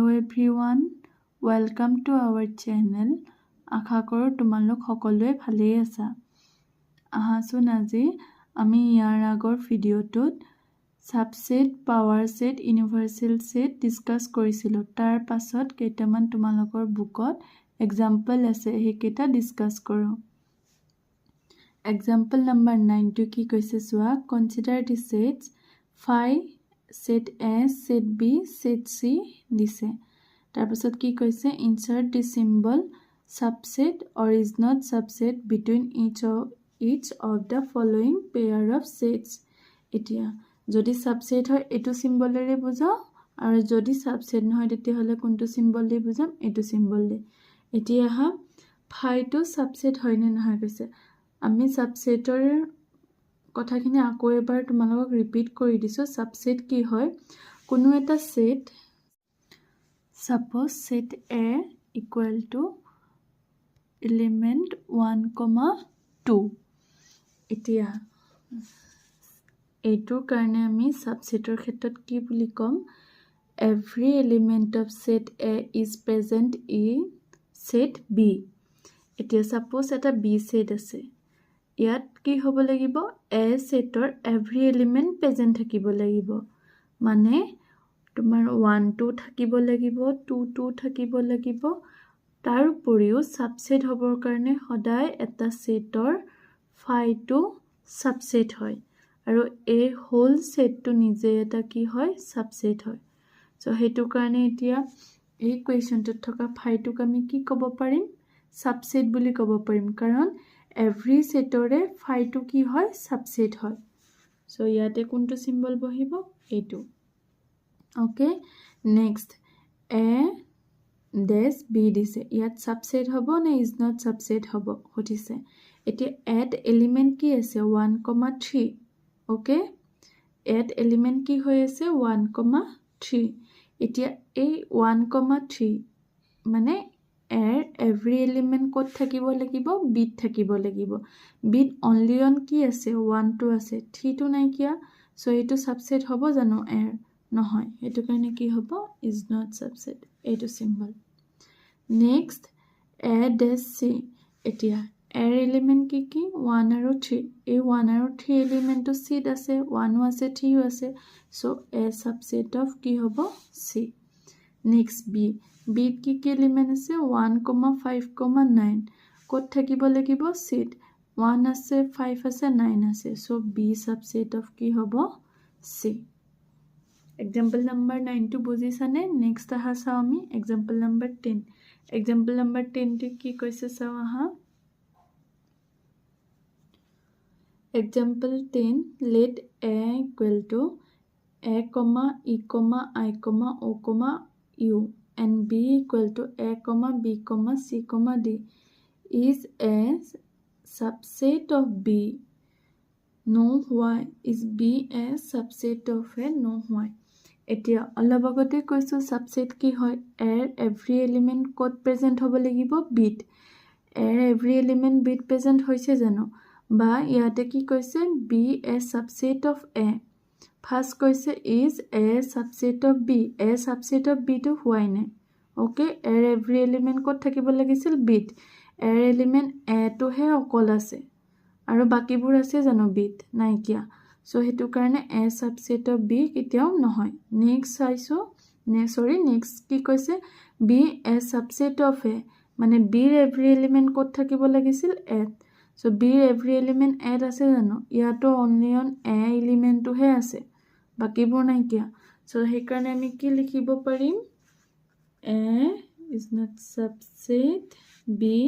Hello everyone, welcome to our channel. আশা কৰোঁ তোমালোক সকলোৱে ভালেই আছা। আহাচোন আজি আমি ইয়াৰ আগৰ ভিডিঅ'টোত subset, power set, universal set discuss কৰিছিলোঁ। তাৰ পাছত কেইটামান তোমালোকৰ বুকত এক্সাম্পল আছে, সেইকেইটা ডিসকাস কৰোঁ। এক্সাম্পল নাম্বাৰ 9 টো কি কৈছে চোৱা, consider the sets phi set A, set B, set C দিছে। তাৰপিছত কি কৈছে, insert the symbol subset or is not subset between each of the following pair of sets। এতিয়া যদি subset হয় এটো সিম্বলেৰে বুজাও, আৰু যদি subset নহয় তেতিয়াহলে কোনটো সিম্বল দি বুজাম, এটো সিম্বল দি। এতিয়া হা phi টো subset হয় নে নহয় কৈছে। আমি subsetor কথাখিনি আকৌ এবাৰ তোমালোকক ৰিপিট কৰি দিছো। সাবসেট কি হয়, কোনো এটা set, suppose set A equal to element 1,2। এতিয়া এইটোৰ কাৰণে আমি সাবসেটৰ ক্ষেত্ৰত কি বুলি কম, every element of set A is present in set B। এতিয়া সাপোজ এটা B সেট আছে, ইয়াত কি হ'ব লাগিব, A সেটৰ এভৰি এলিমেন্ট প্ৰেজেন্ট থাকিব লাগিব। মানে তোমাৰ 1 2 থাকিব লাগিব, 2 2 থাকিব লাগিব। তাৰ উপৰিও সাবসেট হ'বৰ কাৰণে সদায় এটা সেটৰ phi টো সাবসেট হয়, আৰু এই হোল সেটটো নিজে এটা কি হয়, সাবসেট হয়। সো হেতু কাৰণে এতিয়া এই কোৱেশ্চনটোত থকা phi টোক আমি কি ক'ব পাৰিম, সাবসেট বুলি ক'ব পাৰিম, কাৰণ এভৰি সেটৰে phi টো কি হয়, সাবসেট হয়। সো ইয়াতে কোনটো সিম্বল বহিব, এইটো। ওকে, নেক্সট A ডেশ B দিছে, ইয়াত সাবসেট হ'ব নে ইজ নট সাবসেট হ'ব সুধিছে। এতিয়া এড এলিমেন্ট কি আছে, 1,3। ওকে, এড এলিমেন্ট কি হৈ আছে, 1,3। এতিয়া এই 1,3 মানে এভৰি এলিমেন্ট ক'ত থাকিব লাগিব, বিট থাকিব লাগিব। বিট অনলি অন কি আছে, 1 2 আছে, 3 টো নাইকিয়া। সো এইটো সাবসেট হ'ব জানো এৰ, নহয়। সেইটো কাৰণে কি হ'ব, ইজ নট সাবসেট, এইটো সিম্বল। নেক্সট A ডেশ C। এতিয়া এৰ এলিমেন্ট কি কি, 1 আৰু 3। এই 1 আৰু 3 এলিমেন্টটো সিত আছে, 1 ও আছে 3 ও আছে। সো A সাবসেট অফ কি হ'ব, C। নেক্সট B, বিট কি কি এলিমেন্ট আছে, 1,5,9। ক'ত থাকিব লাগিব, সিট। 1 আছে, 5 আছে, 9 আছে। সো B সাবসেট অফ কি হ'ব, C। এক্সাম্পল নাম্বাৰ 9 টো বুজিছানে। নেক্সট আহা চাও আমি এক্সাম্পল নাম্বাৰ 10। এক্সাম্পল নাম্বাৰ 10 টো কি কৈছে চাও আহা। Example 10, let A equal to A, E, I, O, U and B equal to A, B, C, D is a subset of B. Know why. Is B a subset of A? Know why. এতিয়া অলপ আগতে কৈছো subset কি হয়, এৰ every element ক'ত present হ'ব লাগিব, বিট। এৰ এভৰি এলিমেন্ট বিট প্ৰেজেন্ট হৈছে জানো, বা ইয়াতে কি কৈছে, B A subset of A. First কৈছে is A subset of B, A subset of B টো হোৱাই নাই। ওকে, এৰ এভৰি এলিমেন্ট ক'ত থাকিব লাগিছিল, বিট। এৰ এলিমেন্ট এ টোহে অকল আছে, আৰু বাকিবোৰ আছে জানো, বিট নাইকিয়া। সো হেতু কাৰণে এ সাবসেট অফ বি কেতিয়াও নহয়। নেক্সট চাইছো, নেক্সট কি কৈছে, বি এ সাবসেট অফ এ, মানে বিৰ এভৰি এলিমেন্ট ক'ত থাকিব লাগিছিল, এ। সো বিৰ এভৰি এলিমেন্ট এত আছে জানো, ইয়াতো অনলি অন এ এলিমেন্টটোহে আছে, বাকিবোৰ নাইকিয়া। সো সেইকাৰণে আমি কি লিখিব পাৰিম, A is not subset B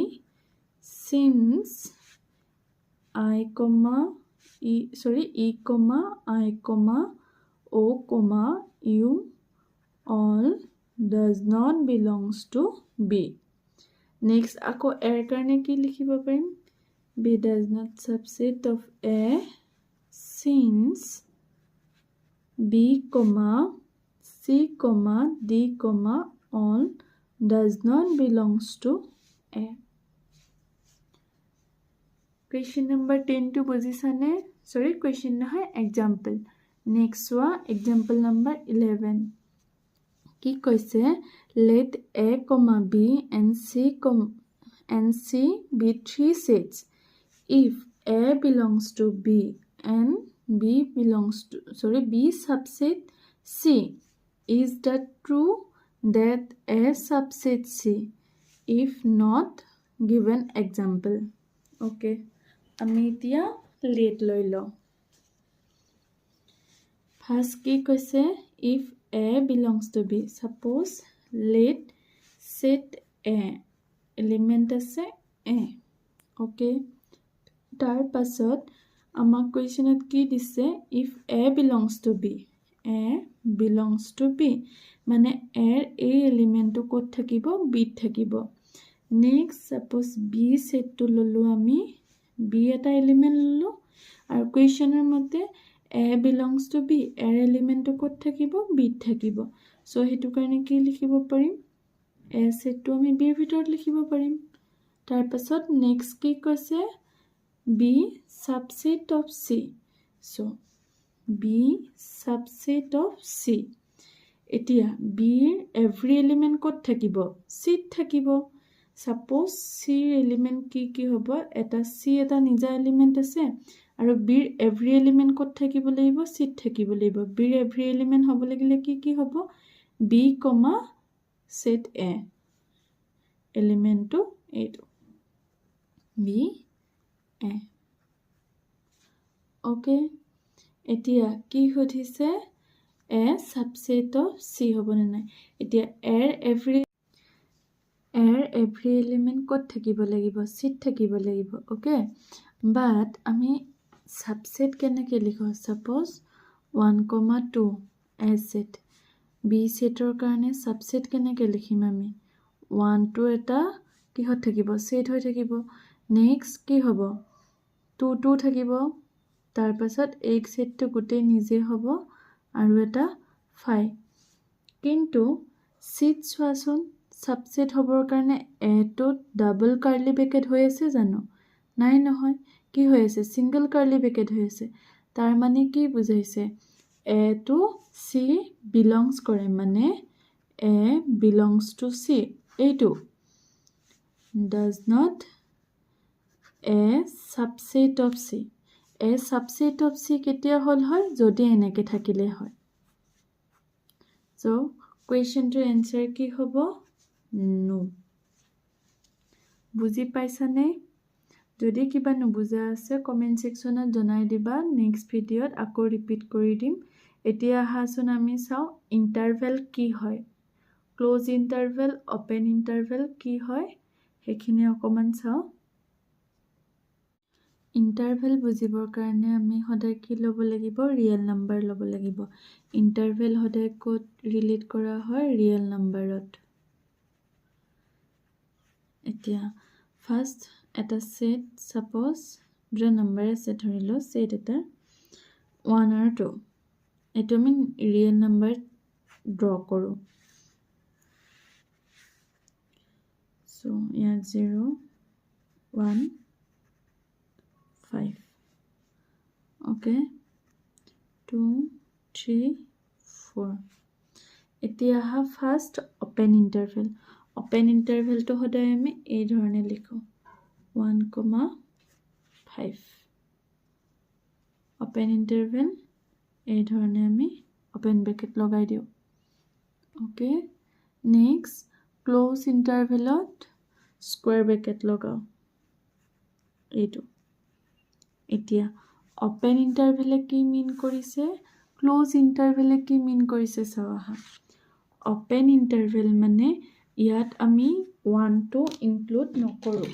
since I, E, I, O, U all does not belongs to B. Next আকৌ এৰ কাৰণে কি লিখিব পাৰিম, B does not subset of A since B, C, D, all does not belongs to A. Question number 10 to বুজিছানে, question নহয়, example. Next one, example number 11. কি কৈছে let a, b and c be three sets. If a belongs to b and b subset c, is that true that a subset c? If not, given example. Okay, আমি এতিয়া let লৈ লওঁ। First কি কৈছে if a belongs to b, suppose let set a element আছে a, okay, তাৰ পাছত আমাক কুৱেশ্যনত কি দিছে if a belongs to b, a belongs to b মানে a এই এলিমেণ্টটো ক'ত থাকিব b থাকিব। নেক্সট সাপোজ b সেটটো ললো আমি, b এটা এলিমেণ্ট ললো আৰু কুৱেশ্যনৰ মতে a belongs to b, এৰ এলিমেণ্টটো ক'ত থাকিব b থাকিব। সো হেতু কাৰণে কি লিখিব পাৰিম a সেটটো আমি b ৰ ভিতৰত লিখিব পাৰিম। তাৰ পাছত নেক্সট কি কৈছে b subset of c, so b subset of c, এতিয়া b ৰ every element ক'ত থাকিব c থাকিব। সাপোজ c এলিমেন্ট কি হ'ব এটা c এটা নিজা এলিমেন্ট আছে আৰু b ৰ every element ক'ত থাকিব লাগিব c থাকিব লাগিব। b ৰ every element হ'ব লাগিলে কি হ'ব b, set a এলিমেন্টটো এইটো b a, okay, এতিয়া কি সুধিছে a subset of c হ'ব নে নাই। এতিয়া এৰ every element ক'ত থাকিব লাগিব c থাকিব লাগিব, okay, but আমি subset কেনেকৈ লিখো suppose 1, 2 a set, b সেটৰ কাৰণে subset কেনেকৈ লিখিম আমি 1, 2 এটা কিহত থাকিব সেট হৈ থাকিব। নেক্সট কি হ'ব 2, 2 থাকিব, তাৰ পাছত এই সেটটো গোটেই নিজে হ'ব আৰু এটা 5, কিন্তু সেট চোৱাচোন সাবসেট হ'বৰ কাৰণে a টো ডাবল কাৰ্লি ব্ৰেকেট হৈ আছে জানো নাই, নহয় কি হৈ আছে সিঙ্গল কাৰ্লি ব্ৰেকেট হৈ আছে। তাৰ মানে কি বুজাইছে a টো c belongs কৰে, মানে a belongs to c, এইটো does not a subset of c, a subset of c কেতিয়া হল হয় যদি এনেকে থাকিলে হয়। so question to answer কি হ'ব no। বুজি পাইছানে? যদি কিবা নুবুজা আছে কমেন্ট সেকশনত জনাই দিবা, নেক্সট ভিডিঅত আকৌ ৰিপিট কৰি দিম। এতিয়া আহাচোন আমি চাও ইন্টাৰভেল কি হয়, ক্লোজ ইন্টাৰভেল ওপেন ইন্টাৰভেল কি হয় সেইখিনি অকমান চাও। ইন্টাৰভেল বুজিবৰ কাৰণে আমি সদায় কি ল'ব লাগিব ৰিয়েল নাম্বাৰ ল'ব লাগিব। ইন্টাৰভেল সদায় ক'ত ৰিলেট কৰা হয় ৰিয়েল নাম্বাৰত। এতিয়া ফাৰ্স্ট এটা সেট সাপোজ দুটা নাম্বাৰ আছে ধৰিলো সেট এটা 1 আৰু 2, এটো আমি ৰিয়েল নাম্বাৰ ড্ৰ কৰো। সো ইয়াত 0, 1, 5, okay, 2, 3, 4। এতিয়া আহা ফাৰ্স্ট ওপেন ইন্টাৰভেল, ওপেন ইন্টাৰভেলটো সদায় আমি এই ধৰণে লিখো 1, 5, ওপেন ইন্টাৰভেল এই ধৰণে আমি ওপেন ব্ৰেকেট লগাই দিও, ওকে। নেক্সট ক্লোজ ইন্টাৰভেলত স্কয়াৰ ব্ৰেকেট লগাও এইটো। এতিয়া ওপেন ইন্টাৰভেলে কি মিন কৰিছে ক্লোজ ইন্টাৰভেলে কি মিন কৰিছে চাও আহা। ওপেন ইন্টাৰভেল মানে ইয়াত আমি 1 টো ইনক্লুড নকৰো,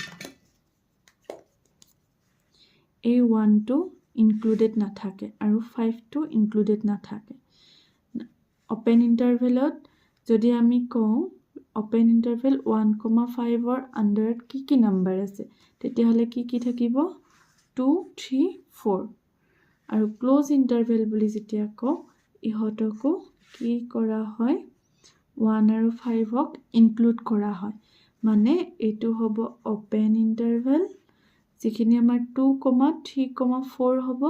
এই 1 টো ইনক্লুডেড নাথাকে আৰু 5 টো ইনক্লুডেড নাথাকে। ওপেন ইন্টাৰভেলত যদি আমি কওঁ ওপেন ইন্টাৰভেল 1, 5 ৰ আন্ডাৰত কি নাম্বাৰ আছে তেতিয়া হলে কি থাকিব 2, 3, 4। আৰু ক্লোজ ইন্টাৰভেল বুলি যেতিয়া কওঁ ইহতকো কি কৰা হয় 1 আৰু 5 ক ইনক্লুড কৰা হয়, মানে এটো হ'ব ওপেন ইন্টাৰভেল যিখিনি আমাৰ 2, 3, 4 হ'ব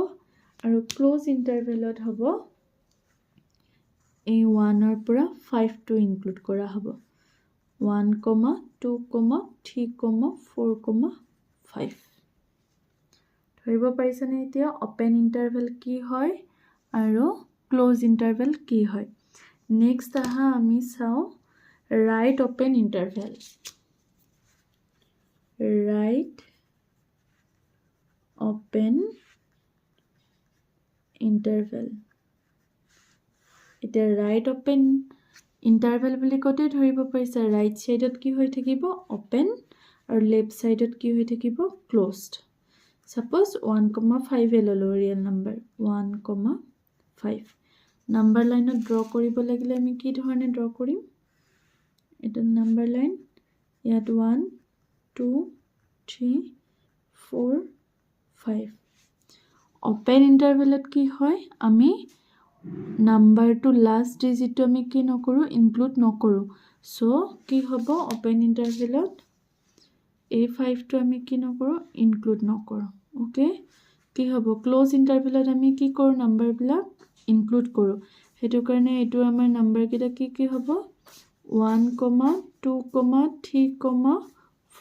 আৰু ক্লোজ ইন্টাৰভেলত হ'ব এই 1ৰ পৰা 5টো ইনক্লুড কৰা হ'ব 1, 2, 3, 4, 5 ধৰিব পাৰিছানে এতিয়া অপেন ইণ্টাৰভেল কি হয় আৰু ক্লোজ ইণ্টাৰভেল কি হয় নেক্সট আহা আমি চাওঁ right open interval right open interval এটা right open interval বুলি কতে ধৰিব পাৰিছা right side কি হৈ থাকিব open আৰু left side কি হৈ থাকিব closed suppose 1,5 ললো real number 1,5 number line draw কৰিব লাগিলে আমি কি ধৰণে draw কৰিম এটা number line ইয়াত 1 2 3 4 5 open interval কি হয় আমি নাম্বাৰটো লাষ্ট ডিজিটটো আমি কি নকৰো ইনক্লুড নকৰো সো কি হ'ব open intervalত a5 টো আমি কি নকৰো ইনক্লুড নকৰো ওকে কি হ'ব ক্লোজ ইণ্টাৰভেলত আমি কি কৰো নাম্বাৰবিলাক ইনক্লুড কৰো হেতু কাৰণে এটো আমাৰ নাম্বাৰ কেটা কি হ'ব 1, 2, 3,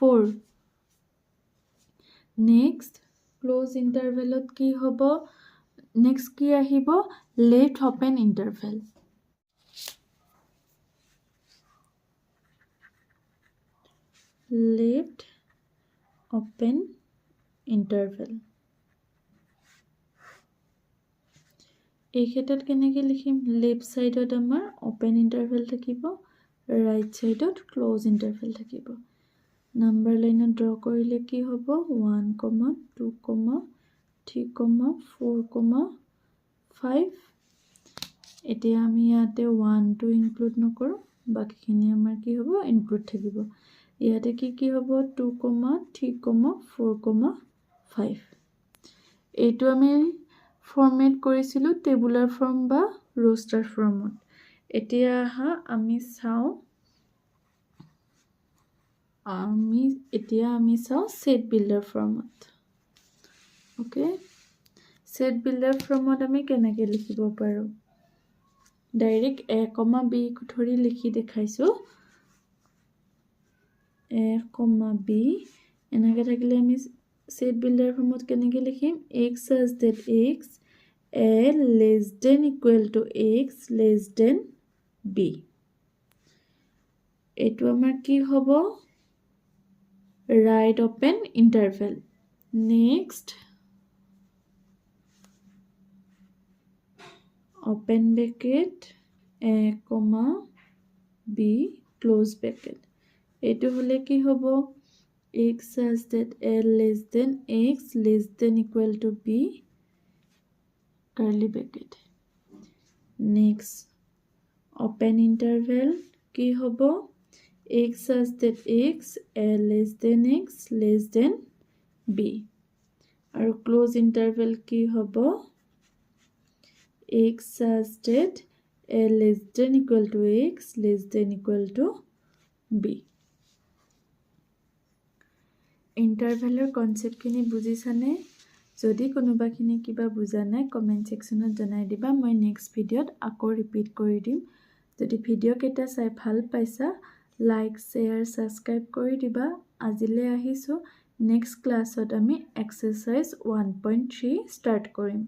4 next close intervalot কি হ'ব next কি আহিব left open interval left open interval এই ক্ষেত্ৰত কেনেকৈ লিখিম লেফট সাইডত আমাৰ ওপেন ইন্টাৰভেল থাকিব ৰাইট সাইডত ক্লোজ ইন্টাৰভেল থাকিব নাম্বাৰ লাইনত ড্ৰ কৰিলে কি হ'ব 1, 2, 3, 4, 5 এতিয়া আমি ইয়াতে 1 টো ইনক্লুড নকৰো বাকিখিনি আমাৰ কি হ'ব ইনক্লুড থাকিব ইয়াতে কি হ'ব 2, 3, 4, 5 এইটো আমি ফৰমেট কৰিছিলো টেবুলাৰ ফৰ্ম বা ৰোস্টাৰ ফৰ্মত এতিয়া আহা আমি চাও সেট বিল্ডাৰ ফৰ্মত ওকে সেট বিল্ডাৰ ফৰ্মত আমি কেনেকৈ লিখিব পাৰো ডাইৰেক্ট a, b ধৰি লিখি দেখাইছো a, b এনেকৈ থাকিলে আমি set builder ফৰ্মত কেনেকৈ লিখিম x such that x a less than equal to x less than b এটো আমাৰ কি হ'ব right open interval next open bracket a, b close bracket এটো হলে কি হ'ব x such that a less than x less than equal to b curly bracket next open interval কি হ'ব x such that x a less than x less than b আৰু close interval কি হ'ব x such that a less than equal to x less than equal to b ইন্টাৰভেলৰ কনসেপ্টখিনি বুজিছানে যদি কোনোবাখিনি কিবা বুজা নাই কমেন্ট সেকশনত জনাই দিবা মই নেক্সট ভিডিঅত আকৌ ৰিপিট কৰি দিম যদি ভিডিঅ কেটা চাই ভাল পাইছা লাইক শেয়াৰ সাবস্ক্ৰাইব কৰি দিবা আজিলে আহিছো নেক্সট ক্লাছত আমি এক্সাৰসাইজ 1.3 ষ্টাৰ্ট কৰিম